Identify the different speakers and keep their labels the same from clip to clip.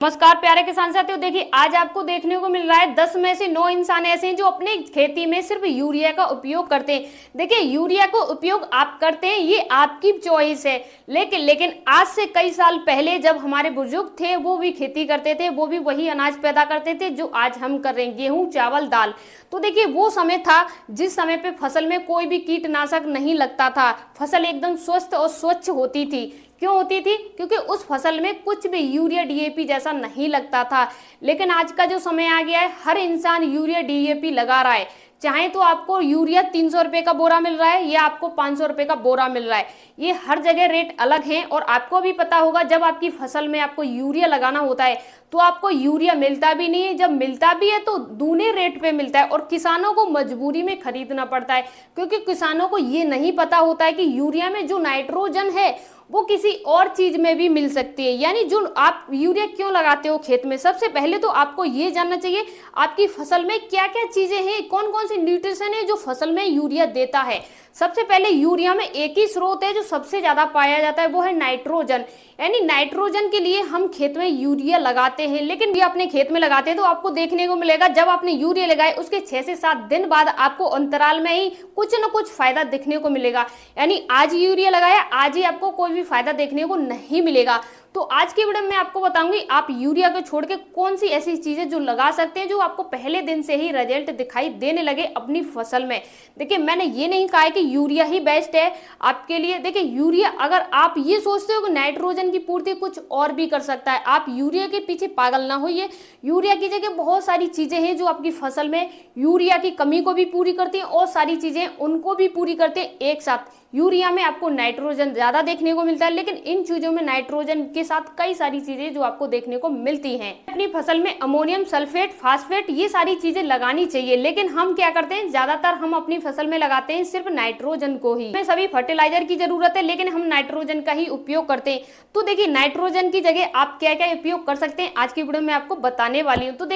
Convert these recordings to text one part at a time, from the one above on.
Speaker 1: नमस्कार प्यारे किसान साथियों, देखिए आज आपको देखने को मिल रहा है 10 में से 9 इंसान ऐसे हैं जो अपने खेती में सिर्फ यूरिया का उपयोग करते हैं। देखिए यूरिया का उपयोग आप करते हैं, ये आपकी चॉइस है, लेकिन आज से कई साल पहले जब हमारे बुजुर्ग थे वो भी खेती करते थे, वो भी वही अनाज पैदा करते थे जो आज हम कर रहे हैं, गेहूं चावल दाल। तो देखिए वो समय था जिस समय पे फसल में कोई भी कीटनाशक नहीं लगता था, फसल एकदम स्वस्थ और स्वच्छ होती थी। क्यों होती थी? क्योंकि उस फसल में कुछ भी यूरिया डीएपी जैसा नहीं लगता था। लेकिन आज का जो समय आ गया है, हर इंसान यूरिया डीएपी लगा रहा है। चाहे तो आपको यूरिया 300 रुपए का बोरा मिल रहा है या आपको 500 रुपए का बोरा मिल रहा है, ये हर जगह रेट अलग हैं। और आपको भी पता होगा जब आपकी फसल में आपको यूरिया लगाना होता है तो आपको यूरिया मिलता भी नहीं है, जब मिलता भी है तो दूने रेट पे मिलता है और किसानों को मजबूरी में खरीदना पड़ता है, क्योंकि किसानों को ये नहीं पता होता है कि यूरिया में जो नाइट्रोजन है वो किसी और चीज में भी मिल सकती है। यानी जो आप यूरिया क्यों लगाते हो खेत में, सबसे पहले तो आपको ये जानना चाहिए आपकी फसल में क्या क्या चीजें हैं, कौन कौन सी न्यूट्रिशन है जो फसल में यूरिया देता है। सबसे पहले यूरिया में एक ही स्रोत है जो सबसे ज्यादा पाया जाता है, वो है नाइट्रोजन। यानी नाइट्रोजन के लिए हम खेत में यूरिया लगाते हैं। लेकिन ये अपने खेत में लगाते हैं तो आपको देखने को मिलेगा जब आपने यूरिया लगाए उसके 6 से 7 दिन बाद आपको अंतराल में ही कुछ न कुछ फायदा दिखने को मिलेगा। यानी आज यूरिया लगाया, आज ही आपको कोई भी फायदा देखने को नहीं मिलेगा। तो आज की वीडियो में आपको बताऊंगी आप यूरिया को छोड़ के कौन सी ऐसी चीजें जो लगा सकते हैं जो आपको पहले दिन से ही रिजल्ट दिखाई देने लगे अपनी फसल में। देखिए मैंने ये नहीं कहा है कि यूरिया ही बेस्ट है आपके लिए। देखिए यूरिया, अगर आप ये सोचते हो कि नाइट्रोजन की पूर्ति कुछ और भी कर सकता है, आप यूरिया के पीछे पागल ना होइए। यूरिया की जगह बहुत सारी चीजें हैं जो आपकी फसल में यूरिया की कमी को भी पूरी करती है और सारी चीजें उनको भी पूरी करते हैं एक साथ। यूरिया में आपको नाइट्रोजन ज्यादा देखने को मिलता है, लेकिन इन चीजों में नाइट्रोजन के साथ कई सारी चीजें जो आपको देखने को मिलती हैं। अपनी फसल में अमोनियम सल्फेट, फास्फेट, ये सारी चीजें लगानी चाहिए। लेकिन हम क्या करते हैं, ज्यादातर हम अपनी फसल में लगाते हैं सिर्फ नाइट्रोजन को ही। हमें सभी फर्टिलाइजर की जरूरत है लेकिन हम नाइट्रोजन का ही उपयोग करते हैं। तो देखिए नाइट्रोजन की जगह आप क्या क्या उपयोग कर सकते हैं आज की वीडियो में आपको बताने वाली हूँ। तो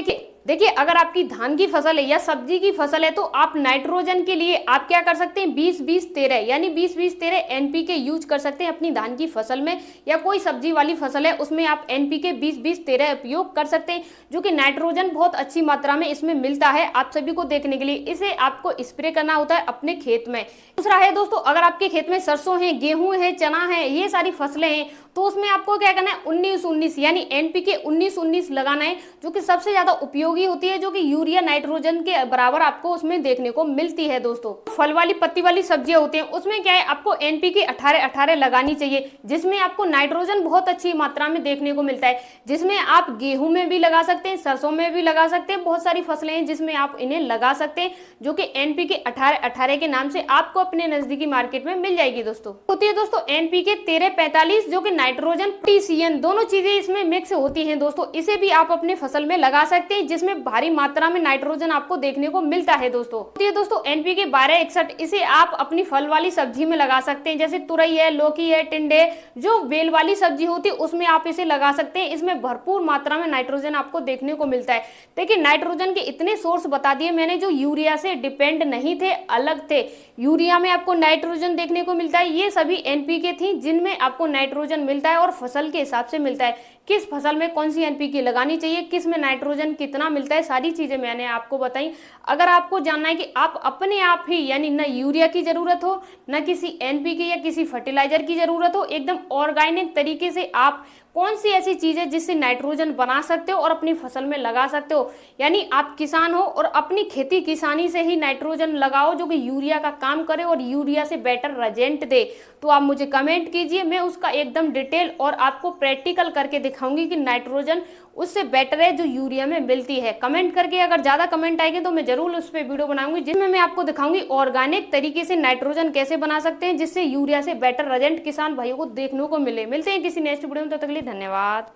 Speaker 1: देखिए अगर आपकी धान की फसल है या सब्जी की फसल है तो आप नाइट्रोजन के लिए आप क्या कर सकते हैं, 20-20-13 यानी 20-20-13 एनपीके यूज कर सकते हैं अपनी धान की फसल में, या कोई सब्जी वाली फसल है उसमें आप एनपीके 20-20-13 उपयोग कर सकते हैं, जो कि नाइट्रोजन बहुत अच्छी मात्रा में इसमें मिलता है। आप सभी को देखने के लिए इसे आपको स्प्रे करना होता है अपने खेत में। दूसरा है दोस्तों, अगर आपके खेत में सरसों है, गेहूं है, चना है, ये सारी फसलें हैं तो उसमें आपको क्या करना है, 19-19 यानी एनपीके 19-19 लगाना है, जो कि सबसे ज्यादा उपयोगी होती है, जो कि यूरिया नाइट्रोजन के बराबर आपको उसमें देखने को मिलती है। दोस्तों फल वाली पत्ती वाली सब्जियां होती हैं उसमें क्या है, आपको एनपीके 18-18 लगानी चाहिए, जिसमें आपको नाइट्रोजन बहुत अच्छी मात्रा में देखने को मिलता है। जिसमें आप गेहूं में भी लगा सकते हैं, सरसों में भी लगा सकते हैं, बहुत सारी फसलें हैं जिसमें आप इन्हें लगा सकते हैं, जो कि एनपीके 18-18 के नाम से आपको अपने नजदीकी मार्केट में मिल जाएगी। दोस्तों होती है दोस्तों एनपीके 13-45, जो कि नाइट्रोजन टीसीएन दोनों चीजें इसमें मिक्स होती हैं। दोस्तों इसे भी आप अपने फसल में लगा सकते हैं, जिसमें भारी मात्रा में नाइट्रोजन आपको देखने को मिलता है। दोस्तों एनपीके 12-61, इसे आप अपनी फल वाली सब्जी में लगा सकते हैं, जैसे तुरई है, लौकी है, टिंडे, जो बेल वाली सब्जी होती है उसमें आप इसे लगा सकते हैं। इसमें भरपूर मात्रा में नाइट्रोजन आपको देखने को मिलता है। देखिए नाइट्रोजन के इतने सोर्स बता दिए मैंने जो यूरिया से डिपेंड नहीं थे, अलग थे। यूरिया में आपको नाइट्रोजन देखने को मिलता है, ये सभी एनपीके थी जिनमें आपको नाइट्रोजन मिलता है और फसल के हिसाब से मिलता है, किस फसल में कौन सी एनपीके लगानी चाहिए, किस में नाइट्रोजन कितना मिलता है, सारी चीजें मैंने आपको बताई। अगर आपको जानना है कि आप अपने आप ही यानी न यूरिया की जरूरत हो, न किसी एनपीके या किसी फर्टिलाइजर की जरूरत हो, एकदम ऑर्गेनिक तरीके से आप कौन सी ऐसी चीज है जिससे नाइट्रोजन बना सकते हो और अपनी फसल में लगा सकते हो, यानी आप किसान हो और अपनी खेती किसानी से ही नाइट्रोजन लगाओ जो कि यूरिया का काम करे और यूरिया से बेटर रिजल्ट दे, तो आप मुझे कमेंट कीजिए। मैं उसका एकदम डिटेल और आपको प्रैक्टिकल करके दिखाऊंगी कि नाइट्रोजन उससे बेटर है जो यूरिया में मिलती है। कमेंट करके अगर ज्यादा कमेंट आएंगे तो मैं जरूर उस पर वीडियो बनाऊंगी, जिसमें मैं आपको दिखाऊंगी ऑर्गेनिक तरीके से नाइट्रोजन कैसे बना सकते हैं जिससे यूरिया से बेटर रिजल्ट किसान भाइयों को देखने को मिले। मिलते हैं किसी नेक्स्ट वीडियो में, तब तक के लिए धन्यवाद।